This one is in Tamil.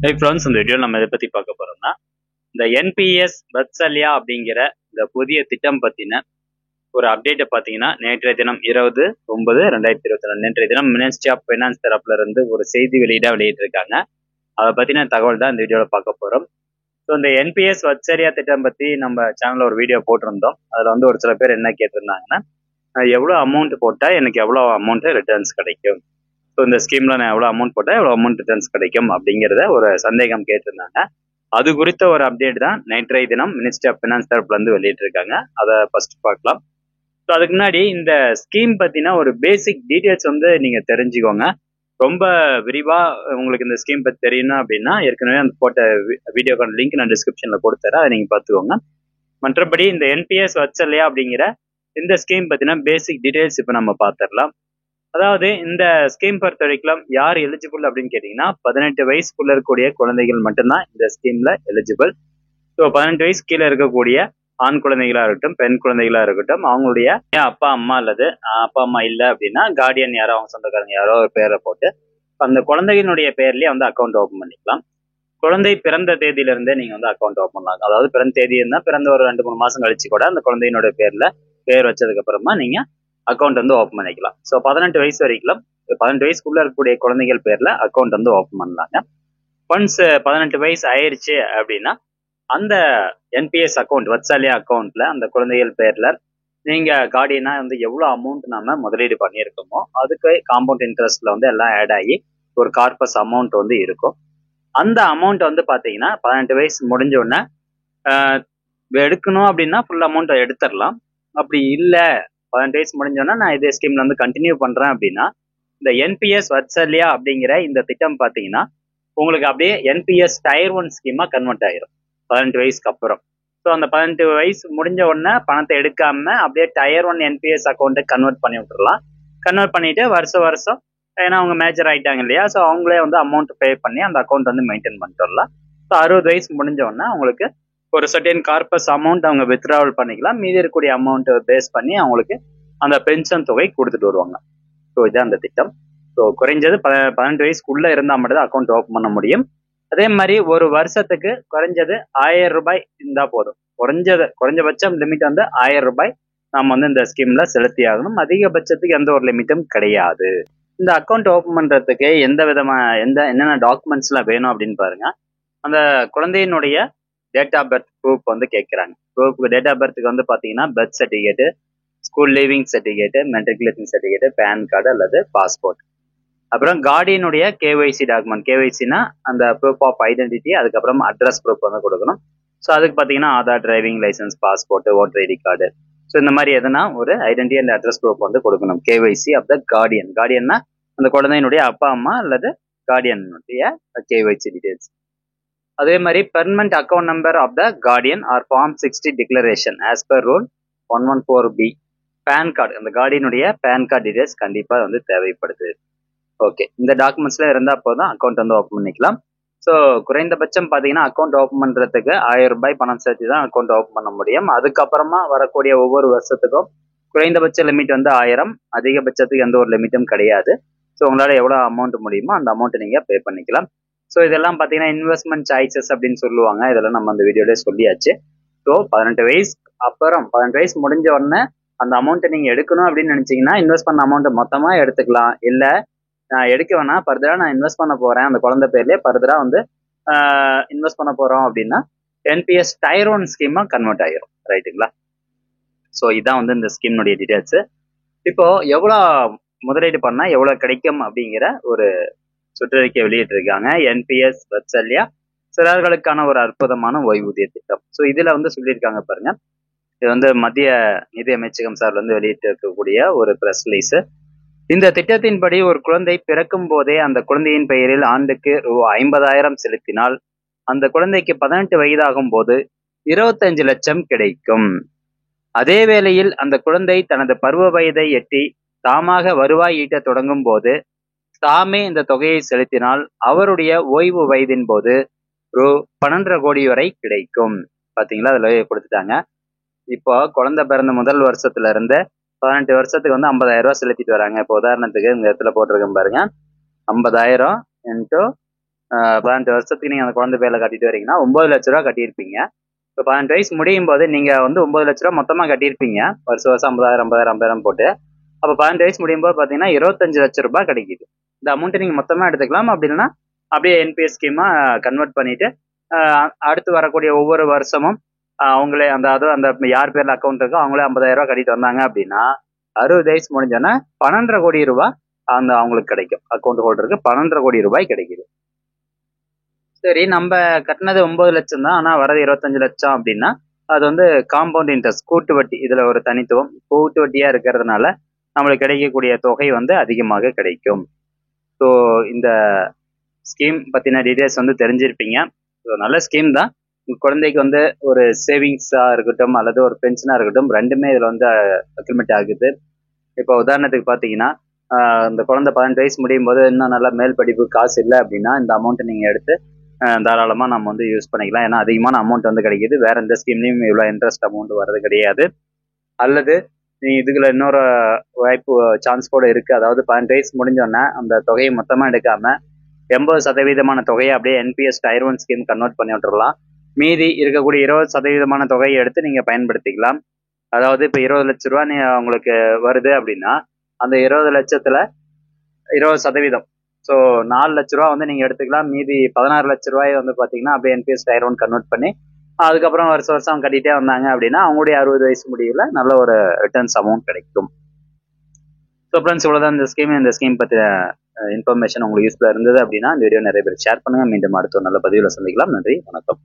ஹை ஃப்ரெண்ட்ஸ், இந்த வீடியோவில் நம்ம இதை பற்றி பார்க்க போகிறோம்னா இந்த என்பிஎஸ் வத்சல்யா அப்படிங்கிற இந்த புதிய திட்டம் பற்றின ஒரு அப்டேட்டை பார்த்தீங்கன்னா நேற்றைய தினம் 20/9/2024 நேற்றைய தினம் மினிஸ்ட்ரி ஆஃப் ஃபைனான்ஸ் தரப்புல இருந்து ஒரு செய்தி வெளியிட்டிருக்காங்க. அதை பற்றின தகவல் தான் இந்த வீடியோவில் பார்க்க போகிறோம். ஸோ இந்த என்பிஎஸ் வத்சல்யா திட்டம் பற்றி நம்ம சேனலில் ஒரு வீடியோ போட்டிருந்தோம். அதில் வந்து ஒரு சில பேர் என்ன கேட்டிருந்தாங்கன்னா, எவ்வளோ அமௌண்ட் போட்டால் எனக்கு எவ்வளோ அமௌண்ட்டு ரிட்டர்ன்ஸ் கிடைக்கும், ஸோ இந்த ஸ்கீம்ல நான் எவ்வளோ அமௌண்ட் போட்டால் எவ்வளோ அமௌண்ட் ரிட்டர்ன்ஸ் கிடைக்கும் அப்படிங்கிறத ஒரு சந்தேகம் கேட்டிருந்தாங்க. அது குறித்த ஒரு அப்டேட் தான் நேற்றைய தினம் மினிஸ்ட்ரி ஆஃப் ஃபைனான்ஸ் தரப்புல இருந்து வெளியிட்டிருக்காங்க. அதை ஃபர்ஸ்ட் பார்க்கலாம். ஸோ அதுக்கு முன்னாடி இந்த ஸ்கீம் பற்றின ஒரு பேசிக் டீட்டெயில்ஸ் வந்து நீங்கள் தெரிஞ்சுக்கோங்க. ரொம்ப விரிவாக உங்களுக்கு இந்த ஸ்கீம் பற்றி தெரியணும் அப்படின்னா ஏற்கனவே அந்த போட்ட வீடியோக்கான லிங்க் நான் டிஸ்கிரிப்ஷனில் கொடுத்துறேன், அதை நீங்கள் பார்த்துக்கோங்க. மற்றபடி இந்த என்பிஎஸ் வத்சல்யா அப்படிங்கிற இந்த ஸ்கீம் பற்றின பேசிக் டீட்டெயில்ஸ் இப்போ நம்ம பார்த்துடலாம். அதாவது இந்த ஸ்கீம் பொறுத்த வரைக்கும் யார் எலிஜிபிள் அப்படின்னு கேட்டீங்கன்னா 18 வயசுக்குள்ள இருக்கக்கூடிய குழந்தைகள் மட்டும்தான் இந்த ஸ்கீம்ல எலிஜிபிள். ஸோ 18 வயசு கீழே இருக்கக்கூடிய ஆண் குழந்தைகளா இருக்கட்டும், பெண் குழந்தைகளா இருக்கட்டும், அவங்களுடைய அப்பா அம்மா அல்லது அப்பா அம்மா இல்லை அப்படின்னா கார்டியன் யாரோ, அவங்க சொந்தக்காரங்க யாரோ ஒரு பேரை போட்டு அந்த குழந்தையினுடைய பேர்லயே வந்து அக்கௌண்ட் ஓப்பன் பண்ணிக்கலாம். குழந்தை பிறந்த தேதியிலிருந்தே நீங்க வந்து அக்கௌண்ட் ஓப்பன் பண்ணலாம். அதாவது பிறந்த தேதி இருந்தால் பிறந்த ஒரு 2-3 மாசம் கழிச்சு கூட அந்த குழந்தையினுடைய பேர் வச்சதுக்கு அப்புறமா நீங்க அக்கௌண்ட் வந்து ஓப்பன் பண்ணிக்கலாம். ஸோ 18 வயசு வரைக்கும் 18 வயசுக்குள்ள இருக்கக்கூடிய குழந்தைகள் பேர்ல அக்கௌண்ட் வந்து ஓப்பன் பண்ணலாங்க. ஒன்ஸ் 18 வயசு ஆயிடுச்சு அப்படின்னா அந்த என்பிஎஸ் அக்கௌண்ட் வத்சல்யா அக்கௌண்ட்ல அந்த குழந்தைகள் பேர்ல நீங்க கார்டியனா வந்து எவ்வளவு அமௌண்ட் நாம முதலீடு பண்ணியிருக்கோமோ அதுக்கு காம்பவுண்ட் இன்ட்ரெஸ்ட்ல வந்து எல்லாம் ஆட் ஆகி ஒரு கார்பஸ் அமௌண்ட் வந்து இருக்கும். அந்த அமௌண்ட் வந்து பாத்தீங்கன்னா 18 வயசு முடிஞ்ச உடனே எடுக்கணும் அப்படின்னா ஃபுல் அமௌண்ட் எடுத்துடலாம். அப்படி இல்லை 18 வயசு முடிஞ்சோன்னா நான் இதே ஸ்கீம்ல வந்து கண்டினியூ பண்றேன் அப்படின்னா இந்த என்பிஎஸ் வத்சல்யா அப்படிங்கிற இந்த திட்டம் பார்த்தீங்கன்னா உங்களுக்கு அப்படியே என்பிஎஸ் டயர் 1 ஸ்கீமா கன்வெர்ட் ஆயிரும் 18 வயசுக்கு அப்புறம். ஸோ அந்த 18 வயசு முடிஞ்ச உடனே பணத்தை எடுக்காம அப்படியே டயர் 1 என்பிஎஸ் அக்கௌண்ட்டை கன்வெர்ட் பண்ணி விட்டுறலாம். கன்வெர்ட் பண்ணிட்டு வருஷம் ஏன்னா அவங்க மேஜர் ஆயிட்டாங்க இல்லையா, ஸோ அவங்களே வந்து அமௌண்ட் பே பண்ணி அந்த அக்கௌண்ட் வந்து மெயின்டைன் பண்ணிட்டு வரலாம். ஸோ 60 வயசு முடிஞ்ச உடனே அவங்களுக்கு ஒரு சர்டன் கார்பஸ் அமௌண்ட் அவங்க வித்ட்ராவல் பண்ணிக்கலாம். மீதி இருக்கக்கூடிய அமௌண்ட் பேஸ் பண்ணி அவங்களுக்கு அந்த பென்ஷன் தொகை கொடுத்துட்டு வருவாங்க. ஸோ இதுதான் அந்த திட்டம். ஸோ குறைஞ்சது 18 வயசுக்குள்ள இருந்தால் மட்டும் தான் அக்கௌண்ட் ஓப்பன் பண்ண முடியும். அதே மாதிரி ஒரு வருஷத்துக்கு குறைஞ்சது 1000 ரூபாய் இருந்தா போதும். குறைஞ்சபட்சம் லிமிட் வந்து 1000 ரூபாய் நாம் வந்து இந்த ஸ்கீம்ல செலுத்தி ஆகணும். அதிகபட்சத்துக்கு எந்த ஒரு லிமிட்டும் கிடையாது. இந்த அக்கௌண்ட் ஓப்பன் பண்றதுக்கு என்னென்ன டாக்குமெண்ட்ஸ்லாம் வேணும் அப்படின்னு பாருங்க. அந்த குழந்தையினுடைய டேட் ஆஃப் பர்த் ப்ரூஃப் வந்து கேட்குறாங்க. டேட் ஆஃப் பர்த்துக்கு வந்து பார்த்தீங்கன்னா birth certificate, school leaving certificate, matriculation certificate, PAN card அல்லது பாஸ்போர்ட். அப்புறம் கார்டியனுடைய கேஒய்சி டாக்குமெண்ட். கேஒய்சினா அந்த ப்ரூஃப் ஆஃப் ஐடென்டிட்டி, அதுக்கப்புறம் அட்ரஸ் ப்ரூஃப் வந்து கொடுக்கணும். ஸோ அதுக்கு பார்த்தீங்கன்னா Aadhaar, driving licence, passport, voter ID card, so இந்த மாதிரி எதுனா ஒரு ஐடென்டிட்டி அண்ட் அட்ரஸ் ப்ரூஃப் வந்து கொடுக்கணும். KYC of the guardian. கார்டியன்னா அந்த குழந்தையினுடைய அப்பா அம்மா அல்லது கார்டியனுடைய கேஒய்சி டீடைல்ஸ். அதே மாதிரி permanent account number of the guardian or form 60 declaration as per rule 114B. PAN card, அந்த கார்டியனுடைய பேன் கார்டு டீடைல்ஸ் கண்டிப்பாக வந்து தேவைப்படுது. ஓகே, இந்த டாக்குமெண்ட்ஸ்ல இருந்தால் போதும் அக்கௌண்ட் வந்து ஓப்பன் பண்ணிக்கலாம். ஸோ குறைந்தபட்சம் பார்த்தீங்கன்னா அக்கௌண்ட் ஓப்பன் பண்ணுறதுக்கு 1000 ரூபாய் பணம் சேர்த்து தான் அக்கௌண்ட் ஓப்பன் பண்ண முடியும். அதுக்கப்புறமா வரக்கூடிய ஒவ்வொரு வருஷத்துக்கும் குறைந்தபட்ச லிமிட் வந்து 1000, அதிகபட்சத்துக்கு எந்த ஒரு லிமிட்டும் கிடையாது. ஸோ உங்களால் எவ்வளோ அமௌண்ட் முடியுமோ அந்த அமௌண்ட்டை நீங்கள் பே பண்ணிக்கலாம். ஸோ இதெல்லாம் பார்த்தீங்கன்னா இன்வெஸ்ட்மெண்ட் சாய்ஸஸ் அப்படின்னு சொல்லுவாங்க. இதெல்லாம் நம்ம அந்த வீடியோலேயே சொல்லியாச்சு. ஸோ 18 வயசு அப்புறம் 18 வயசு முடிஞ்ச உடனே அந்த அமௌண்ட்டை நீங்கள் எடுக்கணும் அப்படின்னு நினச்சிங்கன்னா இன்வெஸ்ட் பண்ண அமௌண்ட்டை மொத்தமாக எடுத்துக்கலாம். இல்லை நான் எடுக்க வேணாம், ஃபர்தராக நான் இன்வெஸ்ட் பண்ண போகிறேன், அந்த குழந்தை பேர்லேயே ஃபர்தராக வந்து இன்வெஸ்ட் பண்ண போகிறோம் அப்படின்னா என்பிஎஸ் டயர் 1 ஸ்கீமாக கன்வெர்ட் ஆகிரும். ரைட்டுங்களா? ஸோ இதான் வந்து இந்த ஸ்கீம்னுடைய டீட்டெயில்ஸு. இப்போ எவ்வளோ முதலீடு பண்ணால் எவ்வளோ கிடைக்கும் அப்படிங்கிற ஒரு சுற்றறிக்கை வெளியிட்டிருக்காங்க. என்பிஎஸ் வத்சல்யா சிறார்களுக்கான ஒரு அற்புதமான ஓய்வூதிய திட்டம். ஸோ இதுல வந்து சொல்லியிருக்காங்க பாருங்க. இது வந்து மத்திய நிதி அமைச்சகம் சார்பில் வந்து வெளியிட்டிருக்கக்கூடிய ஒரு பிரஸ் ரிலீஸ். இந்த திட்டத்தின்படி ஒரு குழந்தை பிறக்கும் போதே அந்த குழந்தையின் பெயரில் ஆண்டுக்கு ரூ.50,000 செலுத்தினால் அந்த குழந்தைக்கு 18 வயதாகும் போது 25 லட்சம் கிடைக்கும். அதே வேளையில் அந்த குழந்தை தனது பருவ வயதை எட்டி தாமாக வருவாய் ஈட்ட தொடங்கும் போது தாமே இந்த தொகையை செலுத்தினால் அவருடைய ஓய்வு வயதின் போது ரூ.12.5 கோடி வரை கிடைக்கும். பாத்தீங்களா, அதுல கொடுத்துட்டாங்க. இப்போ குழந்தை பிறந்த முதல் வருஷத்துல இருந்து 18 வருஷத்துக்கு வந்து 50,000 ரூபாய் செலுத்திட்டு வராங்க. இப்போ உதாரணத்துக்கு இந்த இடத்துல போட்டிருக்கேன் பாருங்க, 50,000 இன்ட்டு 18 வருஷத்துக்கு நீங்கள் அந்த குழந்தை பேரில் கட்டிட்டு வரீங்கன்னா 9 லட்ச ரூபா கட்டியிருப்பீங்க. இப்போ 18 வயசு முடியும் போது நீங்கள் வந்து 9 லட்ச ரூபா மொத்தமாக கட்டியிருப்பீங்க, வருஷம் வருஷம் 50,000 50,000 50,000 போட்டு. அப்போ 18 வயசு முடியும் போது பார்த்தீங்கன்னா 25 லட்ச ரூபாய் கிடைக்குது. இந்த அமௌண்ட்டை நீங்கள் மொத்தமாக எடுத்துக்கலாம். அப்படி இல்லைன்னா அப்படியே என்பிஎஸ் ஸ்கீமாக கன்வெர்ட் பண்ணிட்டு அடுத்து வரக்கூடிய ஒவ்வொரு வருஷமும் அவங்களே அதுவும் அந்த யார் பேரில் அக்கௌண்ட் இருக்கோ அவங்களே 50,000 ரூபாய் கட்டிட்டு வந்தாங்க அப்படின்னா 60 வயசு முடிஞ்சோன்னா 12,5 கோடி ரூபாய் அவங்களுக்கு கிடைக்கும். அக்கௌண்ட் ஹோல்டருக்கு 12,5 கோடி ரூபாய் கிடைக்குது. சரி, நம்ம கட்டினது 9 லட்சம் தான், ஆனால் வரது 25 லட்சம் அப்படின்னா அது வந்து காம்பவுண்ட் இன்ட்ரெஸ்ட், கூட்டு வட்டி. இதில் ஒரு தனித்துவம், கூட்டு வட்டியாக இருக்கிறதுனால நம்மளுக்கு கிடைக்கக்கூடிய தொகை வந்து அதிகமாக கிடைக்கும். ஸோ இந்த ஸ்கீம் பற்றின டீட்டெயில்ஸ் வந்து தெரிஞ்சிருப்பீங்க. ஸோ நல்ல ஸ்கீம் தான். உங்கள் குழந்தைக்கு வந்து ஒரு சேவிங்ஸாக இருக்கட்டும் அல்லது ஒரு பென்ஷனாக இருக்கட்டும், ரெண்டுமே இதில் வந்து அக்ரிமெண்ட் ஆகுது. இப்போ உதாரணத்துக்கு பார்த்தீங்கன்னா இந்த குழந்தை 18 வயசு முடியும் போது இன்னும் நல்லா மேல் படிப்பு காசு இல்லை அப்படின்னா இந்த அமௌண்ட்டை நீங்கள் எடுத்து தாராளமாக நம்ம வந்து யூஸ் பண்ணிக்கலாம். ஏன்னா அதிகமான அமௌண்ட் வந்து கிடைக்கிது. வேற எந்த ஸ்கீம்லையும் இவ்வளோ இன்ட்ரெஸ்ட் அமௌண்ட் வர்றது கிடையாது. அல்லது நீ இதுக்குள்ள இன்னொரு வாய்ப்பு சான்ஸ் கூட இருக்குது. அதாவது 18 வயசு முடிஞ்சோடனே அந்த தொகையை மொத்தமாக எடுக்காமல் 80% தொகையை அப்படியே என்பிஎஸ் டயர் 1 ஸ்கீம் கன்வெர்ட் பண்ணி விட்டுறலாம். மீதி இருக்கக்கூடிய 20% தொகையை எடுத்து நீங்கள் பயன்படுத்திக்கலாம். அதாவது இப்போ 20 லட்ச ரூபா உங்களுக்கு வருது அப்படின்னா அந்த 20 லட்சத்தில் 20%, ஸோ 4 லட்ச ரூபா வந்து நீங்கள் எடுத்துக்கலாம். மீதி 16 லட்ச ரூபாய் வந்து பார்த்தீங்கன்னா அப்படியே என்பிஎஸ் டயர் 1 கன்வெர்ட் பண்ணி அதுக்கப்புறம் வருஷம் வருஷம் கட்டிகிட்டே வந்தாங்க அப்படின்னா அவங்களுடைய 60 வயசு முடிவில் நல்ல ஒரு ரிட்டர்ன்ஸ் அமௌண்ட் கிடைக்கும். ஸோ ஃப்ரெண்ட்ஸ், இவ்வளோதான் இந்த ஸ்கீம் பற்றின இன்ஃபர்மேஷன் உங்களுக்கு யூஸ்ஃபுல்லாக இருந்தது அப்படின்னா இந்த வீடியோ நிறைய பேர் ஷேர் பண்ணுங்கள். மீண்டும் அடுத்த ஒரு நல்ல பதிவில் சந்திக்கலாம். நன்றி, வணக்கம்.